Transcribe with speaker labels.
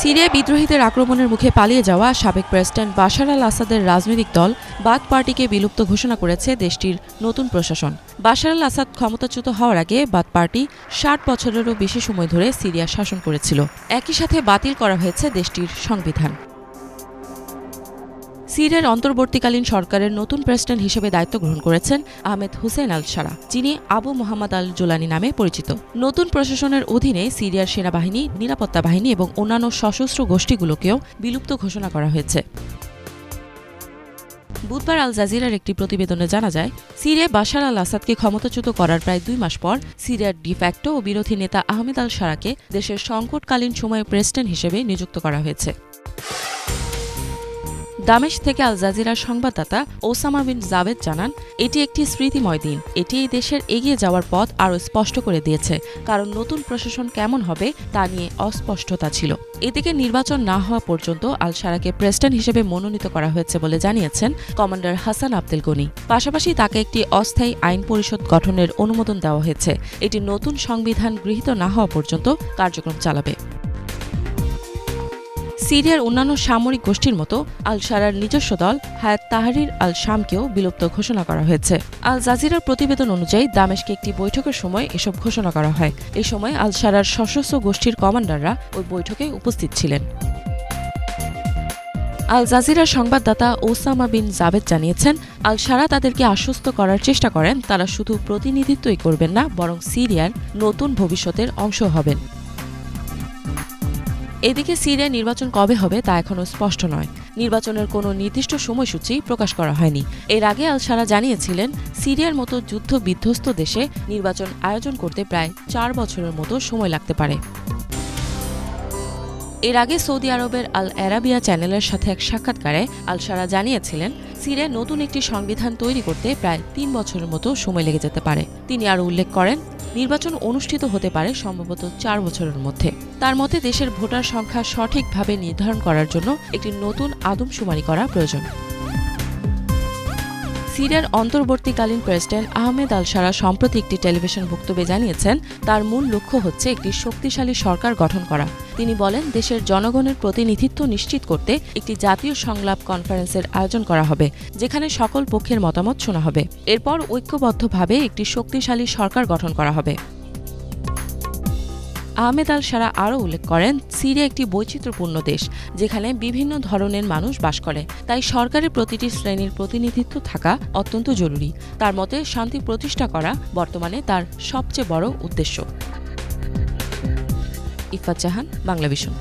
Speaker 1: সিরিয়ায় বিদ্রোহীদের আক্রমণের মুখে পালিয়ে যাওয়া সাবেক প্রেসিডেন্ট বাশার আল আসাদের রাজনৈতিক দল বাথ পার্টিকে বিলুপ্ত ঘোষণা করেছে দেশটির নতুন প্রশাসন। বাশার আল আসাদ ক্ষমতাচ্যুত হওয়ার আগে বাথ পার্টি ৬০ বছরেরও বেশি সময় ধরে সিরিয়া শাসন করেছিল। একই সাথে বাতিল করা হয়েছে দেশটির সংবিধান। সিরিয়ার অন্তর্বর্তীকালীন সরকারের নতুন প্রেসিডেন্ট হিসেবে দায়িত্ব গ্রহণ করেছেন আহমেদ হুসেইন আল সারা, যিনি আবু মোহাম্মদ আল জুলানি নামে পরিচিত। নতুন প্রশাসনের অধীনে সিরিয়ার সেনাবাহিনী, নিরাপত্তা বাহিনী এবং অন্যান্য সশস্ত্র গোষ্ঠীগুলোকেও বিলুপ্ত ঘোষণা করা হয়েছে। বুধবার আল জাজিরার একটি প্রতিবেদনে জানা যায়, সিরিয়ায় বাশার আল আসাদকে ক্ষমতাচ্যুত করার প্রায় ২ মাস পর সিরিয়ার ডিফ্যাক্টো ও বিরোধী নেতা আহমেদ আল সারাকে দেশের সংকটকালীন সময়ে প্রেসিডেন্ট হিসেবে নিযুক্ত করা হয়েছে। দামেস্ক থেকে আল জাজিরার সংবাদদাতা ওসামা বিন জাবেদ জানান, এটি একটি স্মৃতিময় দিন। এটি এই দেশের এগিয়ে যাওয়ার পথ আরও স্পষ্ট করে দিয়েছে, কারণ নতুন প্রশাসন কেমন হবে তা নিয়ে অস্পষ্টতা ছিল। এদিকে নির্বাচন না হওয়া পর্যন্ত আল সারাকে প্রেসিডেন্ট হিসেবে মনোনীত করা হয়েছে বলে জানিয়েছেন কমান্ডার হাসান আবদেল গনি। পাশাপাশি তাকে একটি অস্থায়ী আইন পরিষদ গঠনের অনুমোদন দেওয়া হয়েছে। এটি নতুন সংবিধান গৃহীত না হওয়া পর্যন্ত কার্যক্রম চালাবে। সিরিয়ার অন্যান্য সামরিক গোষ্ঠীর মতো আল সারার নিজস্ব দল হায়াত তাহরির আল শামকেও বিলুপ্ত ঘোষণা করা হয়েছে। আল জাজিরার প্রতিবেদন অনুযায়ী দামেস্কে একটি বৈঠকের সময় এসব ঘোষণা করা হয়। এই সময় আল সারার সশস্ত্র গোষ্ঠীর কমান্ডাররা ওই বৈঠকে উপস্থিত ছিলেন। আল জাজিরার সংবাদদাতা ওসামা বিন জাবেদ জানিয়েছেন, আল সারা তাদেরকে আশ্বস্ত করার চেষ্টা করেন তারা শুধু প্রতিনিধিত্বই করবেন না, বরং সিরিয়ার নতুন ভবিষ্যতের অংশ হবেন। এদিকে সিরিয়ায় নির্বাচন কবে হবে তা এখনও স্পষ্ট নয়। নির্বাচনের কোনো নির্দিষ্ট সময়সূচি প্রকাশ করা হয়নি। এর আগে আল সারা জানিয়েছিলেন, সিরিয়ার মতো যুদ্ধ বিধ্বস্ত দেশে নির্বাচন আয়োজন করতে প্রায় ৪ বছরের মতো সময় লাগতে পারে। এর আগে সৌদি আরবের আল আরাবিয়া চ্যানেলের সাথে এক সাক্ষাৎকারে আল সারা জানিয়েছিলেন, সিরিয়ায় নতুন একটি সংবিধান তৈরি করতে প্রায় ৩ বছরের মতো সময় লেগে যেতে পারে। তিনি আরও উল্লেখ করেন, নির্বাচন অনুষ্ঠিত হতে পারে সম্ভবত ৪ বছরের মধ্যে। তার মতে দেশের ভোটার সংখ্যা সঠিকভাবে নির্ধারণ করার জন্য একটি নতুন আদমশুমারি করা প্রয়োজন। সিরিয়ার অন্তর্বর্তীকালীন প্রেসিডেন্ট আহমেদ আল সারা সম্প্রতি একটি টেলিভিশন বক্তব্যে জানিয়েছেন, তার মূল লক্ষ্য হচ্ছে একটি শক্তিশালী সরকার গঠন করা। তিনি বলেন, দেশের জনগণের প্রতিনিধিত্ব নিশ্চিত করতে একটি জাতীয় সংলাপ কনফারেন্সের আয়োজন করা হবে, যেখানে সকল পক্ষের মতামত শোনা হবে। এরপর ঐক্যবদ্ধভাবে একটি শক্তিশালী সরকার গঠন করা হবে। আহমেদ আল সারা আরও উল্লেখ করেন, সিরিয়া একটি বৈচিত্র্যপূর্ণ দেশ, যেখানে বিভিন্ন ধরনের মানুষ বাস করে। তাই সরকারের প্রতিটি শ্রেণীর প্রতিনিধিত্ব থাকা অত্যন্ত জরুরি। তার মতে শান্তি প্রতিষ্ঠা করা বর্তমানে তার সবচেয়ে বড় উদ্দেশ্য। ইফাত জাহান, বাংলাভিশন।